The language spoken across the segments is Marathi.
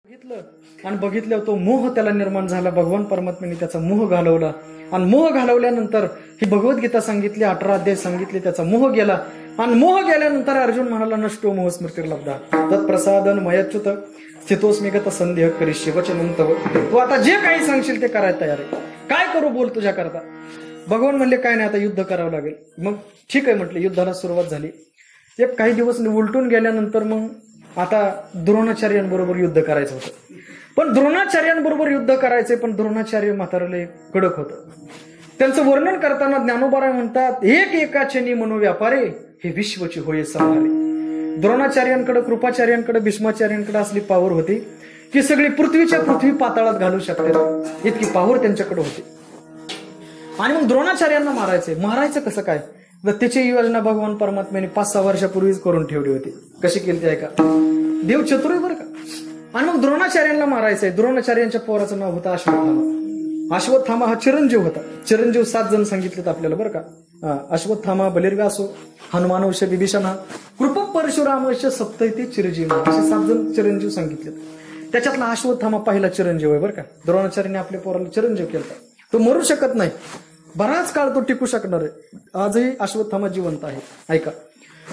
बघितलं आणि बघितल्यावर तो मोह त्याला निर्माण झाला. भगवान परमात्म्याने त्याचा मोह घालवला आणि मोह घालवल्यानंतर ही भगवद्गीता सांगितली, 18 अध्याय सांगितले, त्याचा मोह गेला. आणि मोह गेल्यानंतर अर्जुन म्हणाला, नष्टो मोह स्मृतिर्लब्धा तत्प्रसादन मयच्युत स्थितोस्मिगत संदेह करिष्ये वचनं तव. तू आता जे काही सांगशील ते करायला तयार आहे. काय करू बोल तुझ्या करता. भगवान म्हणले काय नाही, आता युद्ध करावं लागेल. मग ठीक आहे म्हटलं, युद्धाला सुरुवात झाली. एक काही दिवस उलटून गेल्यानंतर मग आता द्रोणाचार्यांबरोबर युद्ध करायचं होतं. पण द्रोणाचार्यांबरोबर युद्ध करायचे, पण द्रोणाचार्य म्हातारले कडक होतं. त्यांचं वर्णन करताना ज्ञानोबा म्हणतात, एक एकाचेनी मनोव्यापारे हे विश्वची होय संहारे. द्रोणाचार्यांकडे, कृपाचार्यांकडे, भीष्माचार्यांकडे असली पावर होती की सगळी पृथ्वीच्या पृथ्वी पाताळात घालू शकते, इतकी पावर त्यांच्याकडे होती. आणि मग द्रोणाचार्यांना मारायचं कसं काय, तर त्याची योजना भगवान परमात्म्याने 5-6 वर्षापूर्वीच करून ठेवली होती. कशी केली ते ऐका. देव चतुर आहे बरं का. आणि मग द्रोणाचार्यांना मारायचंय. द्रोणाचार्यांच्या पोराचं नाव होतं अश्वत्थामा. अश्वत्थामा हा चिरंजीव होता. चिरंजीव 7 जण सांगितलेत आपल्याला बरं का. अश्वत्थामा, बलिर्व्यासो, हनुमानवश, विभीषण, कृप परशुरामश, सप्तैती चिरंजीव, असे 7 जण चिरंजीव सांगितलेत. त्याच्यातला अश्वत्थामा पहिला चिरंजीव आहे बरं का. द्रोणाचार्याने आपल्या पोराला चिरंजीव केला. तो मरू शकत नाही, बराच काळ तो टिकू शकणार आहे. आजही अश्वत्थामा जिवंत आहे. ऐका.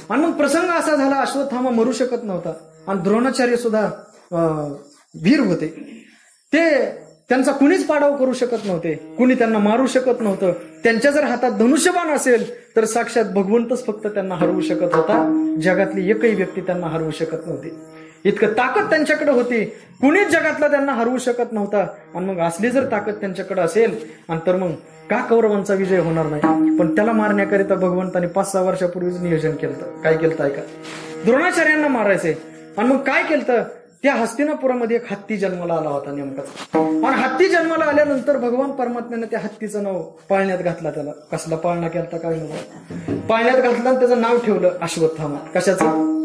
आणि मग प्रसंग असा झाला, अश्वत्थामा मरू शकत नव्हता आणि द्रोणाचार्य सुद्धा वीर होते. ते त्यांचा कुणीच पाडाव करू शकत नव्हते, कुणी त्यांना मारू शकत नव्हतं. त्यांच्या जर हातात धनुष्यबाण असेल तर साक्षात भगवंतच फक्त त्यांना हरवू शकत होता. जगातली एकही व्यक्ती त्यांना हरवू शकत नव्हती. इतकं ताकद त्यांच्याकडे होती, कुणीच जगातला त्यांना हरवू शकत नव्हता. आणि मग असली जर ताकद त्यांच्याकडे असेल आणि तर मग का कौरवांचा विजय होणार नाही. पण त्याला मारण्याकरिता भगवंताने 5-6 वर्षापूर्वीच नियोजन केलं. काय केलं ऐका. द्रोणाचार्यांना मारायचंय. आणि मग काय केलं, त्या हस्तिनापुरामध्ये एक हत्ती जन्माला आला होता नेमकाच. आणि हत्ती जन्माला आल्यानंतर भगवान परमात्म्याने त्या हत्तीचं नाव पाळण्यात घातला. त्याला कसला पाळणा केला काय नव्हतं, पाळण्यात घातला आणि त्याचं नाव ठेवलं अश्वत्थामा. कशाचं,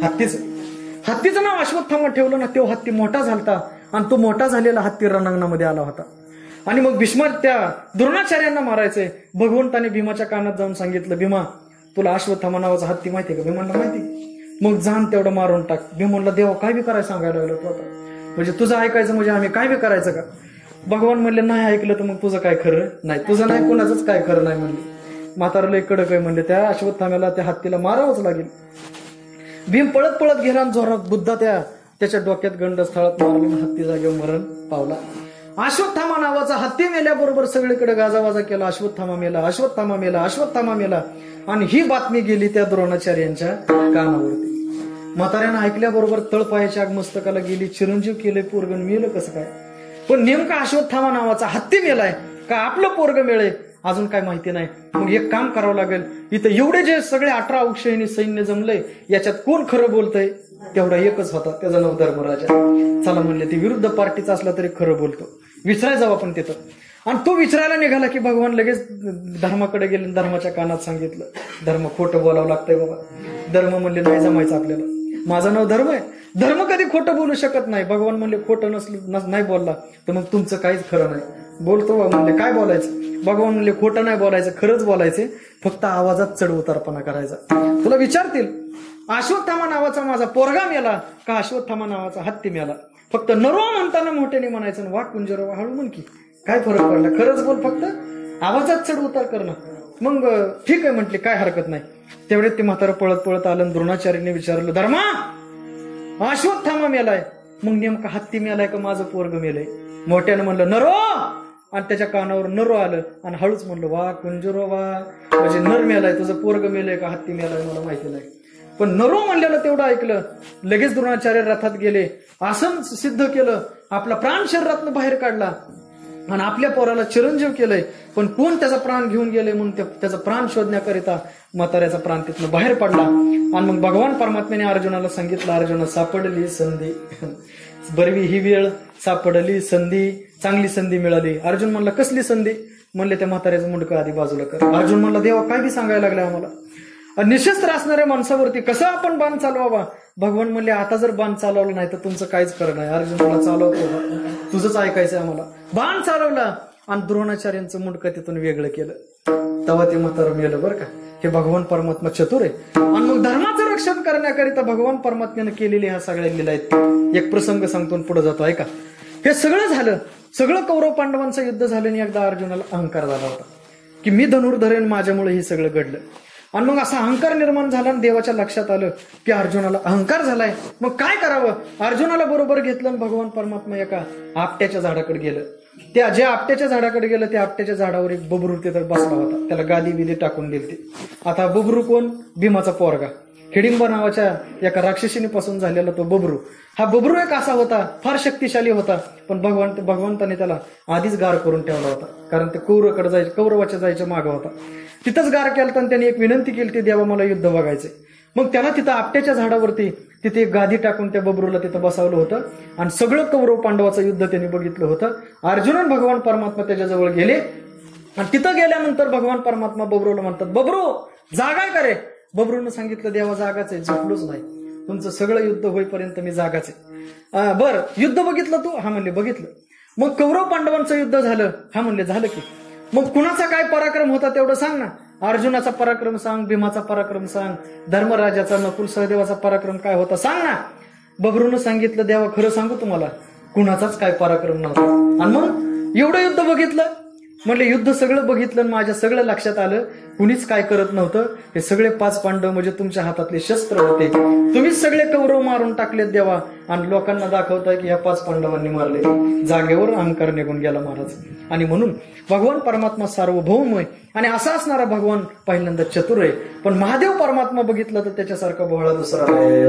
हत्तीचं नाव अश्वत्थामा ठेवलं ना. तो हत्ती मोठा झालता आणि तो मोठा झालेला हत्ती रणांगणामध्ये आला होता. आणि मग भीष्म त्या द्रोणाचार्यांना मारायचंय. भगवंताने भीमाच्या कानात जाऊन सांगितलं, भीमा तुला अश्वत्थामा नावाचा हत्ती माहितीये का. भीमांना माहिती. मग जाण तेवढं मारून टाक. भीमला देवा काय बी करायला सांगायला लागलं तू आता, म्हणजे तुझं ऐकायचं म्हणजे आम्ही काय बी करायचं का. भगवान म्हणले नाही ऐकलं तर मग तुझं काय खरं नाही, तुझं नाही कोणाचंच काय खरं नाही म्हणले. म्हातारला एक कडक आहे म्हणले. त्या अश्वत्थाम्याला त्या हत्तीला मारावंच लागेल. भीम पळत पळत गेला आणि जोरात बुद्धा त्याच्या डोक्यात गंडस्थळात मारला. हत्ती जागेवर मरण पावला. अश्वत्थामा नावाचा हत्ती मेल्याबरोबर सगळीकडे गाजावाजा केला. अश्वत्थामा मेला, अश्वत्थामा मेला, अश्वत्थामा मेला. आणि ही बातमी गेली त्या द्रोणाचार्यांच्या कानावरती. म्हाताऱ्यानं ऐकल्याबरोबर तळपायाच्या आग मस्तकाला गेली. चिरंजीव केले, पोरगण मेलं कसं काय. पण नेमका अश्वत्थामा नावाचा हत्ती मेलाय का आपलं पोरग मिळेल अजून काय माहिती नाही. मग एक काम करावं लागेल. इथं एवढे जे सगळे 18 औक्षयिणी सैन्य जमलंय, याच्यात कोण खरं बोलतंय. तेवढा एकच होता, त्याचं नाव धर्मराजा. चला म्हणले, ते विरुद्ध पार्टीचा असला तरी खरं बोलतो, विचारायला जाऊ आपण तिथं. आणि तो विचारायला निघाला की भगवान लगेच धर्माकडे गेले. धर्माच्या कानात सांगितलं, धर्म खोटं बोलावं लागतंय बाबा. धर्म म्हणले नाही जमायचं आपल्याला, माझं नाव धर्म आहे, धर्म कधी खोटं बोलू शकत नाही. भगवान म्हणले खोटं नसलं नाही बोलला तर मग तुमचं काहीच खरं नाही. बोलतो म्हणले काय बोलायचं. भगवान म्हणले खोटं नाही बोलायचं, खरंच बोलायचे, फक्त आवाजात चढ उतारपणा करायचा. तुला विचारतील अश्वत्थामा नावाचा माझा पोरगा मेला का अश्वत्थामा नावाचा हत्ती मेला, फक्त नरो म्हणताना मोठ्याने म्हणायचं, वाट कुंजरो हळू म्हण की काय फरक पडला, खरंच बोल, फक्त आवाजात चढ उतार करणं. मग ठीक आहे म्हटले, काय हरकत नाही. तेवढे ते म्हातारं पळत पळत आलं. द्रोणाचार्याने विचारलं, धर्मा अश्वत्थामा मेलाय, मग नेमका हत्ती मेलाय का माझं पोरग मेलंय. मोठ्यानं म्हणलं नरो, आणि त्याच्या कानावर नरो आलं. आणि हळूच म्हणलं वा कुंजरो वा, म्हणजे नर मेलाय, तुझं पोरग मेलंय का हत्ती मेलाय मला माहिती नाही. पण नरो म्हणलेलं तेवढं ऐकलं. लगेच द्रोणाचार्य रथात गेले, आसन सिद्ध केलं, आपला प्राण शरीरातनं बाहेर काढला आणि आपल्या पोराला चिरंजीव केलंय. पण कोण त्याचा प्राण घेऊन गेले म्हणून त्याचा प्राण शोधण्याकरिता म्हाताऱ्याचा प्राण तिथनं बाहेर पडला. आणि मग भगवान परमात्म्याने अर्जुनाला सांगितलं, अर्जुना सापडली संधी, बरवी ही वेळ सापडली संधी, चांगली संधी मिळाली. अर्जुन म्हणला कसली संधी. म्हणले त्या म्हाताऱ्याचं मुंडकं आधी बाजूला कर. अर्जुन म्हणला देवा काय बी सांगायला लागले आम्हाला, निशस्त्र असणाऱ्या माणसावरती कसं आपण बाण चालवावा. भगवान म्हणले आता जर बाण चालवलं नाही तर तुमचं काहीच खरं नाही. अर्जुन मला चालवतो, तुझंच ऐकायचंय आम्हाला. बाण चालवला आणि द्रोणाचार्यांचं मुंडकं तिथून वेगळं केलं. तेव्हा ते म्हातारं मेलं बरं का. हे भगवान परमात्मा चतुर आहे. आणि मग धर्माचं रक्षण करण्याकरिता भगवान परमात्म्यानं केलेली ह्या सगळ्या लीला आहेत. एक प्रसंग सांगतो पुढे जातो ऐका. हे सगळं झालं, सगळं कौरव पांडवांचं युद्ध झालं आणि एकदा अर्जुनाला अहंकार झाला होता की मी धनुर्धरेन, माझ्यामुळे हे सगळं घडलं. आणि मग असा अहंकार निर्माण झाला आणि देवाच्या लक्षात आलं की अर्जुनाला अहंकार झालाय, मग काय करावं. अर्जुनाला बरोबर घेतलं आणि भगवान परमात्मा एका आपट्याच्या झाडाकडे गेलं. त्या जे आपट्याच्या झाडाकडे गेलं त्या आपट्याच्या झाडावर एक बबरू तिथं बसला होता, त्याला गादी बिदी टाकून दिली. आता बबरू कोण? भीमाचा पोरगा, हिडिंबा नावाच्या एका राक्षसीने पासून झालेला तो बबरू. हा बबरू एक असा होता, फार शक्तिशाली होता, पण भगवंताने त्याला आधीच गार करून ठेवला होता, कारण ते कौरवाच्या जायच्या मागं होता. तिथंच गार केलं आणि त्याने एक विनंती केली ती, देवा मला युद्ध बघायचे. मग त्याला तिथं आपट्याच्या झाडावरती तिथे एक गादी टाकून त्या बबरूला तिथं बसवलं होतं आणि सगळं कौरव पांडवाचं युद्ध त्यांनी बघितलं होतं. अर्जुन भगवान परमात्मा त्याच्याजवळ गेले आणि तिथं गेल्यानंतर भगवान परमात्मा बबरूला म्हणतात, बबरू जागाय का रे? बबरूनं सांगितलं, देवा जागाच आहे, झोपलोच नाही, तुमचं सगळं युद्ध होईपर्यंत मी जागाच आहे. बरं, युद्ध बघितलं तू? हा म्हणले बघितलं. मग कौरव पांडवांचं युद्ध झालं? हा म्हणले झालं की. मग कुणाचा काय पराक्रम होता तेवढं सांग ना. अर्जुनाचा पराक्रम सांग, भीमाचा पराक्रम सांग, धर्मराजाचा, नकुल सहदेवाचा पराक्रम काय होता सांग ना. बबरूनं सांगितलं, देवा खरं सांगू तुम्हाला, कुणाचाच काय पराक्रम नव्हता. आणि मग एवढं युद्ध बघितलं, म्हणले युद्ध सगळं बघितलं आणि माझ्या सगळं लक्षात आलं कुणीच काय करत नव्हतं. हे सगळे 5 पांडव म्हणजे तुमच्या हातातले शस्त्र होते, तुम्हीच सगळे कौरव मारून टाकलेत देवा, आणि लोकांना दाखवताय की ह्या 5 पांडवांनी मारले. जागेवर अहंकार निघून गेला महाराज. आणि म्हणून भगवान परमात्मा सार्वभौम आहे आणि असा असणारा भगवान पहिल्यांदा चतुर आहे. पण महादेव परमात्मा बघितलं तर त्याच्यासारखा भोळा दुसरा आहे.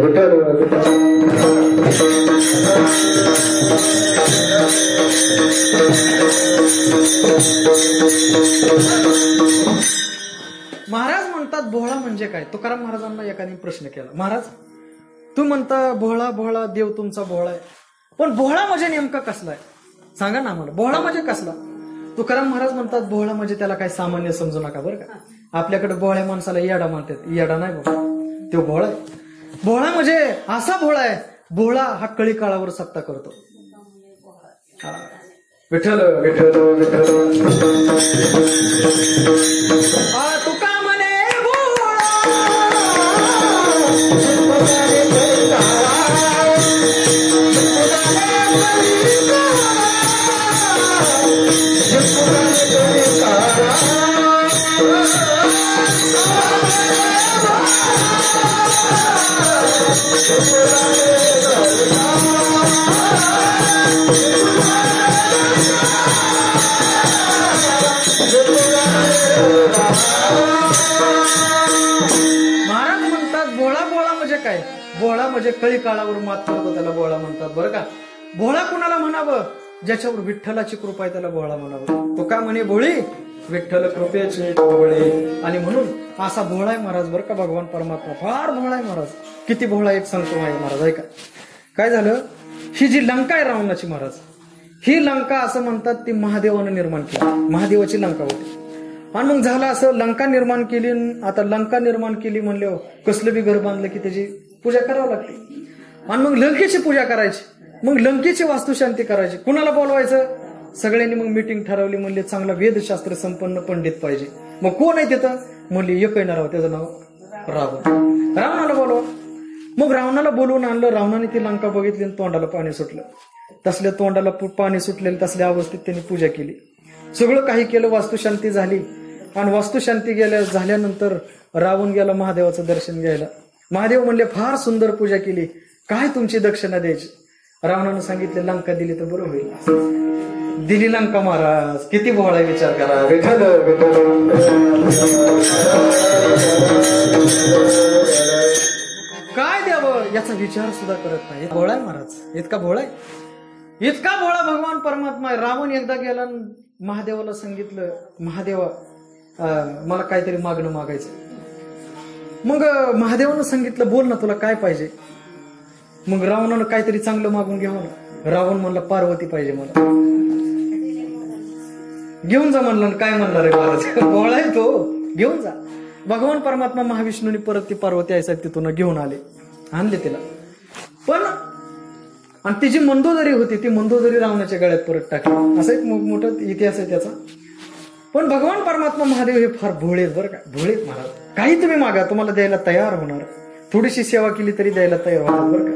महाराज म्हणतात भोळा म्हणजे काय? तुकाराम महाराजांना एकाने प्रश्न केला, महाराज तू म्हणता भोळा भोळा देव तुमचा भोळा आहे, पण भोळा म्हणजे नेमका कसला आहे सांगा ना आम्हाला, भोळा म्हणजे कसला? तुकाराम महाराज म्हणतात भोळा म्हणजे त्याला काय सामान्य समजू नका बरं का. आपल्याकडे भोळ्या माणसाला येडा म्हणतात, येडा नाही बाबा, तो भोळा आहे. भोळा म्हणजे असा भोळा आहे, भोळा हा कळी काळावर सत्ता करतो. विठ्ठल विठ्ठल विठ्ठल तुका म्हणे महाराज म्हणतात भोळा भोळा म्हणजे काय? भोळा म्हणजे कळी काळावर मात करतो त्याला भोळा म्हणतात बरं का. भोळा कुणाला म्हणावं? ज्याच्यावर विठ्ठलाची कृपा आहे त्याला भोळा म्हणावं. तो का म्हणे भोळी विठ्ठल कृपेचे भोळे. आणि म्हणून असा भोळा आहे महाराज बरं का भगवान परमात्मा, फार भोळा आहे महाराज. किती भोळा एक सांगतो आहे महाराज ऐका. काय झालं, ही जी लंका आहे रावणाची महाराज, ही लंका असं म्हणतात ती महादेवानं निर्माण केली, महादेवाची लंका होती. आणि मग झालं असं, लंका निर्माण केली. आता लंका निर्माण केली म्हणल्यावर कसलं बी घर बांधलं की त्याची पूजा करावी लागते. आणि मग लंकेची पूजा करायची, मग लंकेची वास्तुशांती करायची. कुणाला बोलवायचं? सगळ्यांनी मग मीटिंग ठरवली, म्हणले चांगला वेदशास्त्र संपन्न पंडित पाहिजे. मग कोण आहे तिथं? म्हणले एक आहे नाव, त्याचं नाव रावण. रावणाला बोलवा. मग रावणाला बोलवून आणलं. रावणाने ती लंका बघितली आणि तोंडाला पाणी सुटलं. तसल्या तोंडाला पाणी सुटलेलं तसल्या अवस्थेत त्यांनी पूजा केली. सगळं काही केलं, वास्तुशांती झाली. आणि वास्तुशांती झाल्यानंतर रावण गेला महादेवाचं दर्शन घ्यायला. महादेव म्हणले फार सुंदर पूजा केली, काय तुमची दक्षिणा द्यायची? रावणानं सांगितले लंका दिली तर बरं होईल. दिली लंका महाराज. किती भोळा विचार करा. काय द्यावं याचा विचार सुद्धा करत नाही. भोळा आहे महाराज, इतका भोळा आहे, इतका भोळा भगवान परमात्मा आहे. रावण एकदा गेला, महादेवाला सांगितलं महादेवा मला काहीतरी मागणं मागायचं. मग महादेवानं सांगितलं बोल ना तुला काय पाहिजे. मग रावणानं काहीतरी चांगलं मागून घ्यावं. रावण म्हणला पार्वती पाहिजे मला. घेऊन जा म्हणलं. काय म्हणणार आहे महाराज, भोळा आहे तो, घेऊन जा. भगवान परमात्मा महाविष्णूने परत ती पार्वती आहे तिथून घेऊन आणले तिला. पण आणि ती जी मंदोदरी होती ती मंदोदरी रावणाच्या गळ्यात परत टाकली. असा एक मोठा इतिहास आहे त्याचा. पण भगवान परमात्मा महादेव हे फार भोळे बरं का, भोळे महाराज. काही तुम्ही मागा तुम्हाला द्यायला तयार होणार, थोडीशी सेवा केली तरी द्यायला तयार होणार बरं का.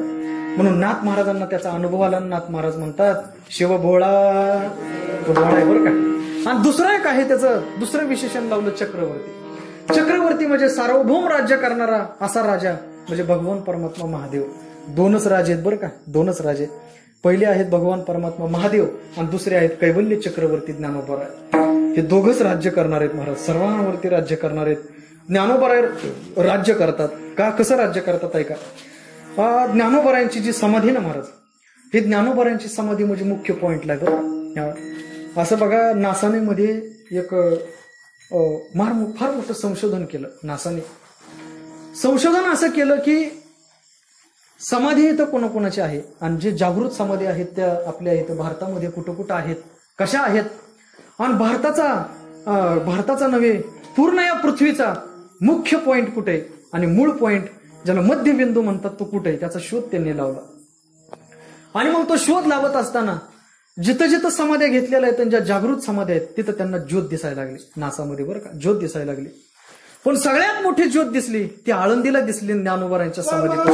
म्हणून नाथ महाराजांना त्याचा अनुभव आला. नाथ महाराज म्हणतात शिव भोळा, तो भोळा आहे बरं का. आणि दुसरं एक आहे त्याचं दुसरं विशेषण लावलं चक्रवर्ती. चक्रवर्ती म्हणजे सार्वभौम राज्य करणारा असा राजा म्हणजे भगवान परमात्मा महादेव. दोनच राजे आहेत बरं का, दोनच राजे. पहिले आहेत भगवान परमात्मा महादेव आणि दुसरे आहेत कैवल्य चक्रवर्ती ज्ञानोबा. हे दोघच राज्य करणार आहेत महाराज, सर्वांवरती राज्य करणार आहेत. ज्ञानोबा राज्य करतात का, कसं राज्य करतात ऐका. ज्ञानोबरायांची जी समाधी ना महाराज, ही ज्ञानोबरायांची समाधी म्हणजे मुख्य पॉइंटला आहे बरं. असं बघा, नासाने एक फार मोठं संशोधन केलं. नासाने संशोधन असं केलं की समाधी इथं कोणाकोणाची आहे आणि जे जागृत समाधी आहेत त्या आपल्या इथं भारतामध्ये कुठं कुठं आहेत, कशा आहेत, आणि भारताचा नव्हे पूर्ण या पृथ्वीचा मुख्य पॉइंट कुठे आणि मूळ पॉइंट ज्याला मध्यबिंदू म्हणतात तो कुठे, त्याचा शोध त्यांनी लावला. आणि मग तो शोध लावत असताना जिथं जिथं समाध्या घेतलेल्या आहेत, ज्या जागृत समाध्या आहेत तिथं त्यांना ज्योत दिसायला लागली. नासामध्ये बरं का, ज्योत दिसायला लागली. पण सगळ्यात मोठी ज्योत दिसली ती आळंदीला दिसली ज्ञानोबारांच्या समाधीत.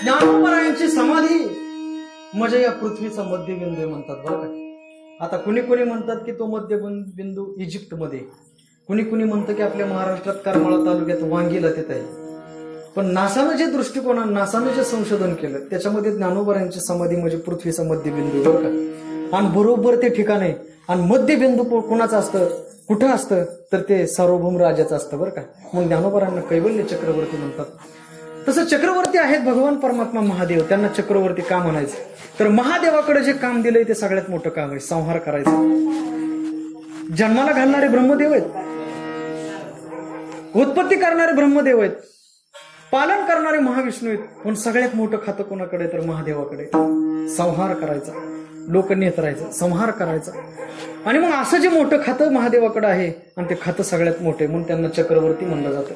ज्ञानोबरायांची समाधी म्हणजे या पृथ्वीचा मध्यबिंदू म्हणतात बरं का. आता कुणी कुणी म्हणतात की तो मध्यबिंदू इजिप्तमध्ये, कुणी कुणी म्हणतं की आपल्या महाराष्ट्रात करमाळा तालुक्यात वांगीला तिथं आहे. पण नासानं जे दृष्टिकोन, नासानं जे संशोधन केलं त्याच्यामध्ये ज्ञानोबरायांची समाधी म्हणजे पृथ्वीचा मध्यबिंदू बरं का. आणि बरोबर ते ठिकाण आहे. आणि मध्यबिंदू कोणाचं असतं, कुठं असतं, तर ते सार्वभौम राजाचं असतं बरं का. मग ज्ञानोबरांना कैवल्य चक्रवर्ती म्हणतात. तसं चक्रवर्ती आहेत भगवान परमात्मा महादेव, त्यांना चक्रवर्ती का म्हणायचं, तर महादेवाकडे जे काम दिलंय ते सगळ्यात मोठं काम आहे, संहार करायचं. जन्माला घालणारे ब्रह्मदेव आहेत, उत्पत्ती करणारे ब्रह्मदेव आहेत, पालन करणारे महाविष्णू आहेत. पण सगळ्यात मोठं खातं कोणाकडे, तर महादेवाकडे. संहार करायचा, लोक नेत्रायचं, संहार करायचा. आणि मग असं जे मोठं खातं महादेवाकडे आहे आणि ते खातं सगळ्यात मोठे म्हणून त्यांना चक्रवर्ती म्हणलं जातं.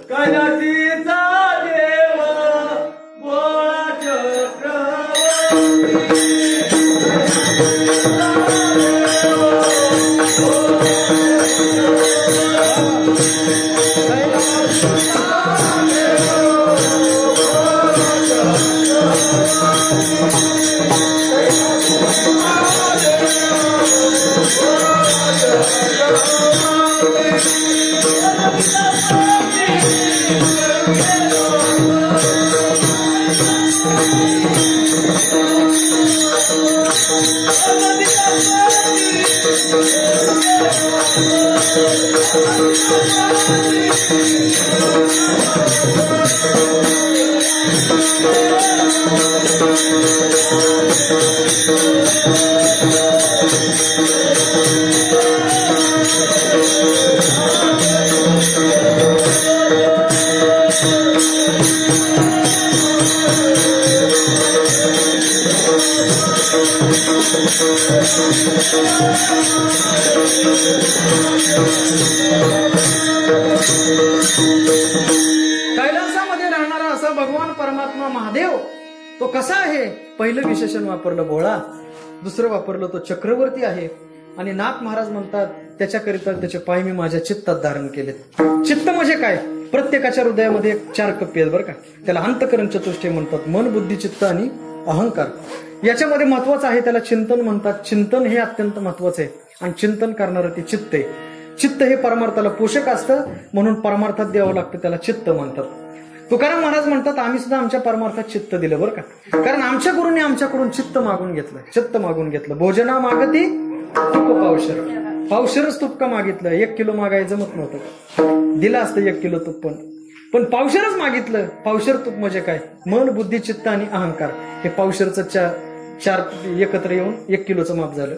कैलासामध्ये राहणारा असा भगवान परमात्मा महादेव तो कसा आहे? पहिलं विशेषण वापरलं भोळा, दुसरं वापरलं तो चक्रवर्ती आहे. आणि नाथ महाराज म्हणतात त्याच्याकरिता त्याचे पाय मी माझ्या चित्तात धारण केलेत. चित्त म्हणजे काय? प्रत्येकाच्या हृदयामध्ये 4 कप्पे आहेत बरं का. त्याला अंतःकरण चतुष्टय म्हणतात. मन, बुद्धी, चित्त आणि अहंकार. याच्यामध्ये महत्वाचं आहे, त्याला चिंतन म्हणतात. चिंतन हे अत्यंत महत्वाचं आहे आणि चिंतन करणारं ते चित्त आहे. चित्त हे परमार्थाला पोषक असतं, म्हणून परमार्थात द्यावं लागतं, त्याला चित्त म्हणतात. तुकाराम महाराज म्हणतात आम्ही सुद्धा आमच्या परमार्थात चित्त दिलं बरं का. कारण आमच्या गुरुने आमच्याकडून चित्त मागून घेतलं, चित्त मागून घेतलं. भोजना मागती तुप पावशर, पावशरच तुप का मागितलं? 1 किलो मागायचं जमत नव्हतं, दिलं असतं 1 किलो तुप, पण पावशरच मागितलं. पावशर तुप म्हणजे काय? मन, बुद्धी, चित्त आणि अहंकार हे पावशरचं 4 एकत्र येऊन 1 किलोचं माप झालं.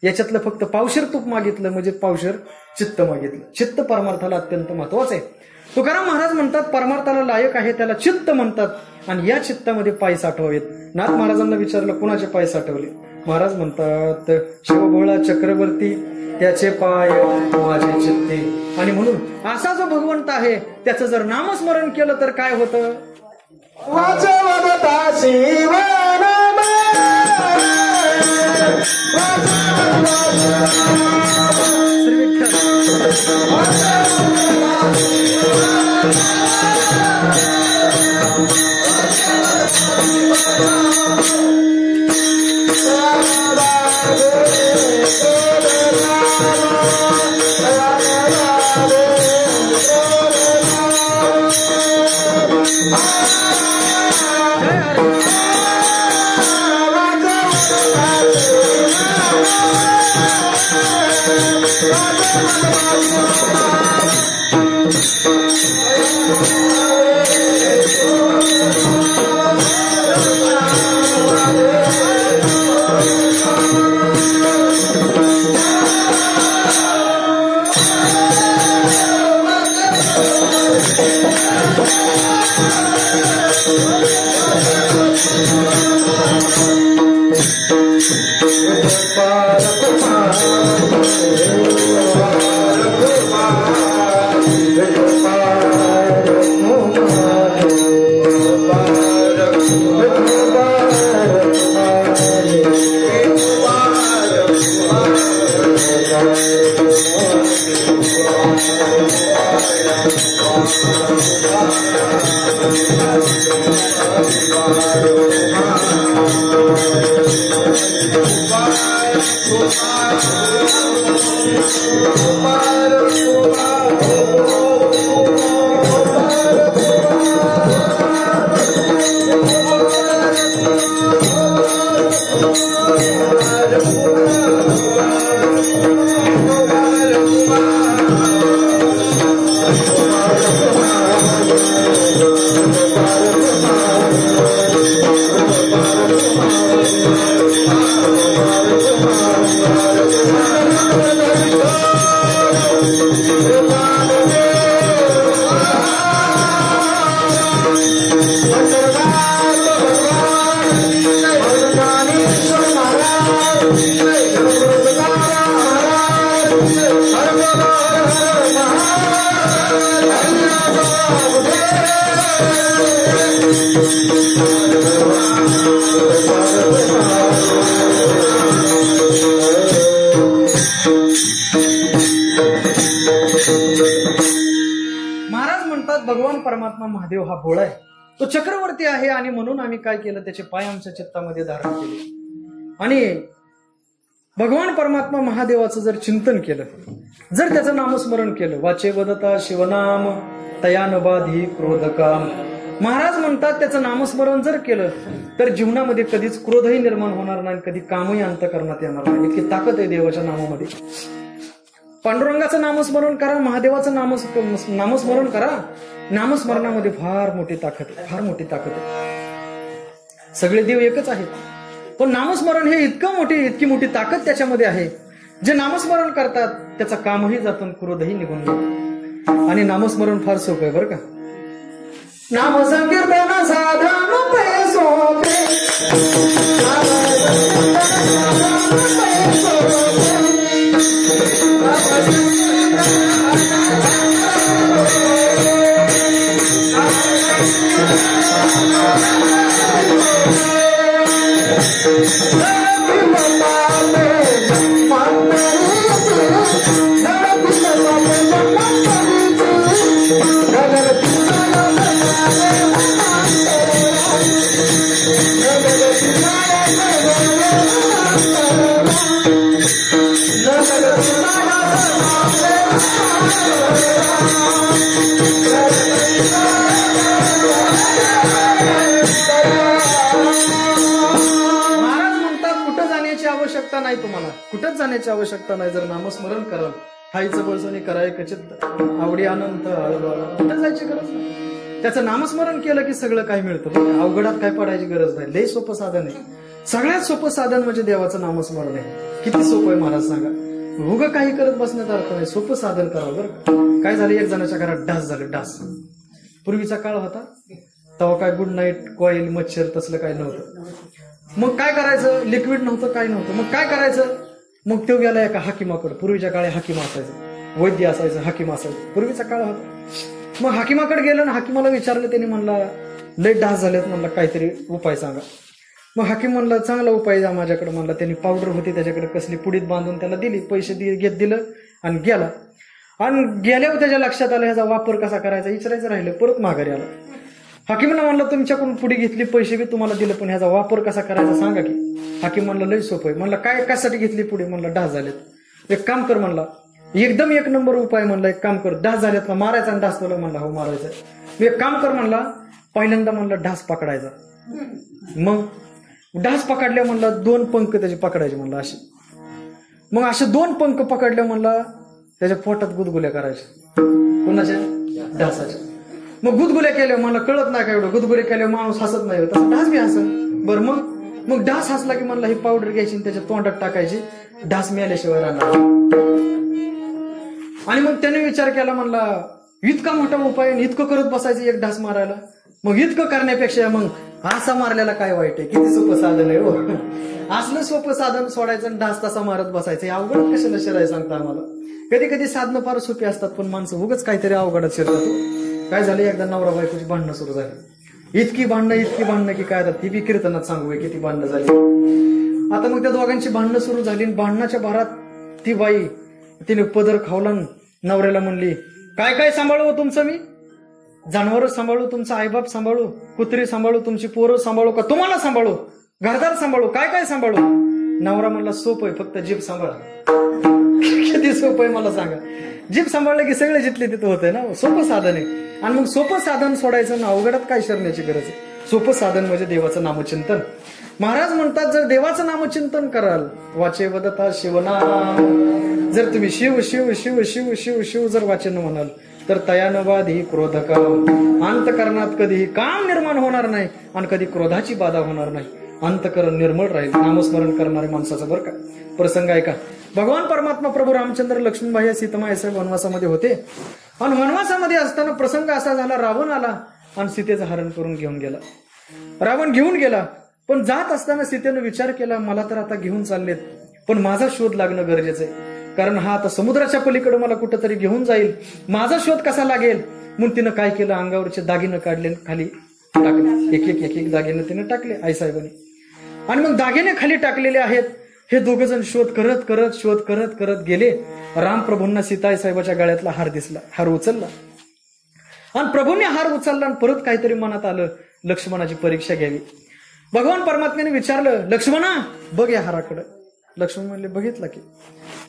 याच्यातलं फक्त पावशर तूप मागितलं म्हणजे पावशर चित्त मागितलं. चित्त परमार्थाला अत्यंत महत्वाचं आहे. तुकाराम महाराज म्हणतात परमार्थाला लायक आहे त्याला चित्त म्हणतात, आणि या चित्तामध्ये पाय साठवावेत. नाथ महाराजांना विचारलं कुणाचे पाय साठवले? महाराज म्हणतात शिवभोळा चक्रवर्ती त्याचे पाय माझे चित्ते. आणि म्हणून असा जो भगवंत आहे त्याचं जर नामस्मरण केलं तर काय होतं? श्री महाराज म्हणतात भगवान परमात्मा महादेव हा भोळा आहे, तो चक्रवर्ती आहे, आणि म्हणून आम्ही काय केलं त्याचे पाय आमच्या चित्तामध्ये धारण केले. आणि भगवान परमात्मा महादेवाचं जर चिंतन केलं, जर त्याचं नामस्मरण केलं, वाचे वदता शिवनाम तयान बाधी क्रोधकाम. महाराज म्हणतात त्याचं नामस्मरण जर केलं तर जीवनामध्ये कधीच क्रोधही निर्माण होणार नाही, कधी कामही अंतःकरणात येणार नाही. इतकी ताकद आहे देवाच्या नामामध्ये. पांडुरंगाचं नामस्मरण करा, महादेवाचं नामस्मरण करा. नामस्मरणामध्ये फार मोठी ताकद आहे, फार मोठी ताकद आहे. सगळे देव एकच आहेत, पण नामस्मरण हे इतकी मोठी ताकद त्याच्यामध्ये आहे. जे नामस्मरण करतात त्याचं कामही जातं, क्रोधही निघून जातं. आणि नामस्मरण फार सोपं आहे बरं का. नाम संकीर्तन साधन पैसो आवश्यकता नाही, तुम्हाला कुठंच जाण्याची आवश्यकता नाही. जर नामस्मरण कराल हायचं बळसोनी कराय कचित आवडी अनंत कुठं जायची गरज नाही. त्याचं नामस्मरण केलं की सगळं काय मिळतं. अवघडात काय पडायची गरज नाही. लय सोपं साधन आहे. सगळ्यात सोपं साधन म्हणजे देवाचं नामस्मरण आहे. किती सोपं आहे महाराज सांगा. उगं काही करत बसण्यात अर्थ नाही. सोपं साधन करावं बरं. काय झालं, एक जणाच्या घरात डास झालं. डास पूर्वीचा काळ होता तेव्हा काय गुड नाईट कॉईल मच्छर तसलं काय नव्हतं. मग काय करायचं, लिक्विड नव्हतं काय नव्हतं. मग काय करायचं, मग तो गेला एका हाकिमाकडे. पूर्वीच्या काळी हाकीम असायचं, वैद्य असायचं, हाकीम असायचं. पूर्वीचा काळ होता. मग हाकिमाकडे गेलं ना, हाकिमाला विचारलं. त्यांनी म्हणला लय डास झालेत, म्हणला काहीतरी उपाय सांगा. मग हाकीम म्हणला चांगला उपाय द्या माझ्याकडे. म्हणला त्यांनी पावडर होती त्याच्याकडे कसली पुडीत बांधून त्याला दिली. पैसे घेत दिलं आणि गेला. आणि गेल्यावर त्याच्या लक्षात आलं ह्याचा वापर कसा करायचा विचारायचं राहिलं. परत माघारी आला. हाकीमनं म्हणलं तुमच्याकडून पुढे घेतली, पैसे बी तुम्हाला दिले, पण ह्याचा वापर कसा करायचा सांगा की. हाकीम म्हणलं लय सोपं आहे. म्हणलं काय कशासाठी घेतली पुढे. म्हणलं डास झालेत. एक काम कर म्हणला, एकदम एक नंबर उपाय. म्हणला एक काम कर, डास झालेत ना मारायचा. आणि डास तुला म्हणला हो मारायचा. एक काम कर म्हणला, पहिल्यांदा म्हणलं डास पकडायचा. मग डास पकडल्या म्हणला 2 पंख त्याचे पकडायचे म्हणला असे. मग असे 2 पंख पकडल्या म्हणला त्याच्या पोटात गुदगुल्या करायच्या. कोणाच्या, डासाच्या. मग गुदगुल्या केल्या. मला कळत नाही काय एवढं. गुदगुल्या केल्या माणूस हसत नाही, तसं डास बी हसत. बरं मग डास हसला की म्हणला ही पावडर घ्यायची त्याच्या तोंडात टाकायची, डास मिळाल्याशिवाय राहणार. आणि मग त्याने विचार केला म्हणला इतका मोठा उपाय इतकं करत बसायचं एक डास मारायला. मग इतकं करण्यापेक्षा मग असा मारलेला काय वाईट आहे. किती सोपं साधन आहे हो. असलं सोपं साधन सोडायचं आणि डास तसा मारत बसायचं. अवघड कशाला शिराय सांगता आम्हाला. कधी कधी साधनं फार सोपी असतात पण माणसं उगच काहीतरी अवघडात शिरतात. काय झालं, एकदा नवरा बायकोची भांडणं सुरू झाली. इतकी भांडणं की काय ती बी कीर्तनात सांगू किती भांडणं झाली. आता मग त्या दोघांची भांडणं सुरू झाली. भांडणाच्या भारात ती बाई तिने पदर खावला. नवऱ्याला म्हणली काय काय सांभाळू तुमचं, मी जनावर सांभाळू, तुमचा आईबाप सांभाळू, कुत्री सांभाळू, तुमची पोरं सांभाळू का तुम्हाला सांभाळू, घरदार सांभाळू, काय काय सांभाळू. नवरा म्हणला सोपं आहे, फक्त जीभ सांभाळा. किती सोपं आहे मला सांगा. जीभ सांभाळलं की सगळे जिथले तिथं होतंय ना. सोपं साधन आहे. आणि मग सोपं साधन सोडायचं ना, अवघडात काय शरण्याची गरज आहे. सोपं साधन म्हणजे देवाचं नामचिंतन. महाराज म्हणतात जर देवाचं नामचिंतन कराल, वाचे वदता शिवनाम, जर तुम्ही शिव शिव शिव शिव शिव शिव जर वाचन म्हणाल तर तयानवादी क्रोधका, अंतकरणात कधीही काम निर्माण होणार नाही आणि कधी क्रोधाची बाधा होणार नाही. अंतकरण निर्मळ राहील नामस्मरण करणाऱ्या माणसाचं. बरं का प्रसंग आहे का, भगवान परमात्मा प्रभू रामचंद्र लक्ष्मणबाई सीतामाई साहेब वनवासामध्ये होते. आणि वनवासामध्ये असताना प्रसंग असा झाला, रावण आला आणि सीतेचं हरण करून घेऊन गेला. रावण घेऊन गेला, पण जात असताना सीतेनं विचार केला मला तर आता घेऊन चाललेत, पण माझा शोध लागणं गरजेचं आहे. कारण हा आता समुद्राच्या पलीकडे मला कुठंतरी घेऊन जाईल, माझा शोध कसा लागेल. म्हणून तिनं काय केलं, अंगावरचे दागिने काढले, खाली टाकले. एक एक दागिने तिने टाकले आईसाहेबांनी. आणि मग दागिने खाली टाकलेले आहेत. हे दोघं जण शोध करत गेले. रामप्रभूंना सीताई साहेबाच्या गळ्यातला हार दिसला, हार उचलला. आणि प्रभूंनी हार उचलला आणि परत काहीतरी मनात आलं, लक्ष्मणाची परीक्षा घ्यावी. भगवान परमात्म्याने विचारलं, लक्ष्मणा बघ या हाराकडे. लक्ष्मण म्हणले बघितलं की.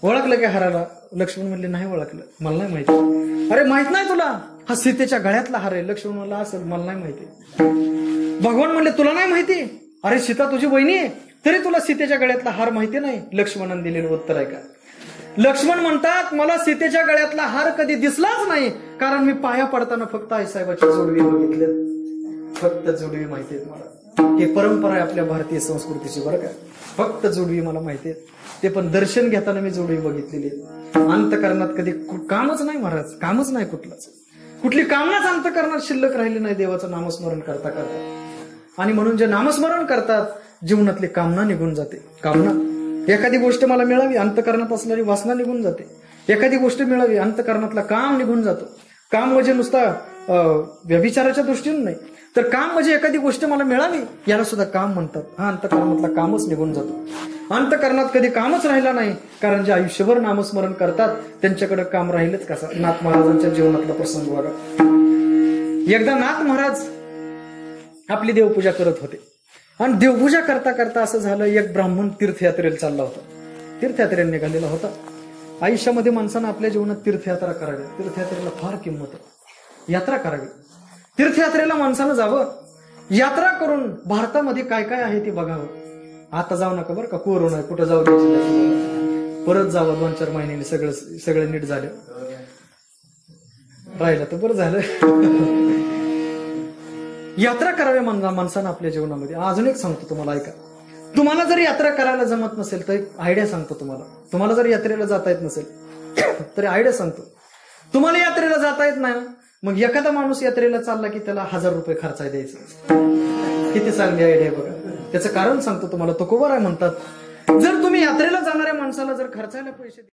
ओळखलं की हाराला. लक्ष्मण म्हणले नाही ओळखलं, मला नाही माहिती. अरे माहित नाही तुला, हा सीतेच्या गळ्यातला हार आहे. लक्ष्मण म्हणला असेल, मला नाही माहिती. भगवान म्हणले तुला नाही माहिती, अरे सीता तुझी वहिनी आहे, तरी तुला सीतेच्या गळ्यातला हार माहिती नाही. लक्ष्मणाने दिलेलं उत्तर आहे का. लक्ष्मण म्हणतात मला सीतेच्या गळ्यातला हार कधी दिसलाच नाही, कारण मी पाया पडताना फक्त आईसाहेबाची जोडवी बघितले, फक्त जोडवी माहिती आहेत मला. ही परंपरा आहे आपल्या भारतीय संस्कृतीची. बरं का, फक्त जोडवी मला माहिती आहे, ते पण दर्शन घेताना मी जोडवी बघितलेली. अंतकरणात कधी कामच नाही महाराज, कामच नाही कुठलंच, कुठली कामनाच अंतकरणात शिल्लक राहिली नाही देवाचं नामस्मरण करता करता. आणि म्हणून जे नामस्मरण करतात जीवनातली कामना निघून जाते. कामना, एखादी गोष्ट मला मिळावी, अंतकरणात असणारी वासना निघून जाते. एखादी गोष्ट मिळावी, अंतकरणातला काम निघून जातो. काम म्हणजे नुसता व्यभिचाराच्या दृष्टीने नाही, तर काम म्हणजे एखादी गोष्ट मला मिळावी, याला सुद्धा काम म्हणतात. हा अंतकरणातला कामच निघून जातो. अंतकरणात कधी कामच राहिला नाही, कारण जे आयुष्यभर नामस्मरण करतात त्यांच्याकडे काम राहिलंच कसं. नाथ महाराजांच्या जीवनातला प्रसंग बघा. एकदा नाथ महाराज आपली देवपूजा करत होते आणि देवपूजा करता करता असं झालं, एक ब्राह्मण तीर्थयात्रेला चालला होता, तीर्थयात्रेला निघालेला होता. आयुष्यामध्ये माणसानं आपल्या जीवनात तीर्थयात्रा करावी, तीर्थयात्रेला फार किंमत आहे. यात्रा करावी, तीर्थयात्रेला माणसानं जावं, यात्रा करून भारतामध्ये काय काय आहे ते बघावं. आता जाऊ नका बरं का, कोरोना आहे, कुठं जाऊ द्यायचं, परत जावं 2-4 महिन्यांनी सगळं नीट झालं, राहिलं तर बरं झालं. यात्रा कराव्या माणसानं आपल्या जीवनामध्ये. अजून एक सांगतो तुम्हाला, ऐका. तुम्हाला जर यात्रा करायला जमत नसेल तर एक आयडिया सांगतो तुम्हाला. तुम्हाला जर यात्रेला जाता येत नसेल तरी आयडिया सांगतो. तुम्हाला यात्रेला जाता येत नाही ना, मग एखादा माणूस यात्रेला चालला की त्याला 1000 रुपये खर्च द्यायचं. किती चांगली आयडिया बघा. त्याचं कारण सांगतो तुम्हाला. तुकोबाराय म्हणतात, जर तुम्ही यात्रेला जाणाऱ्या माणसाला जर खर्चायला पैसे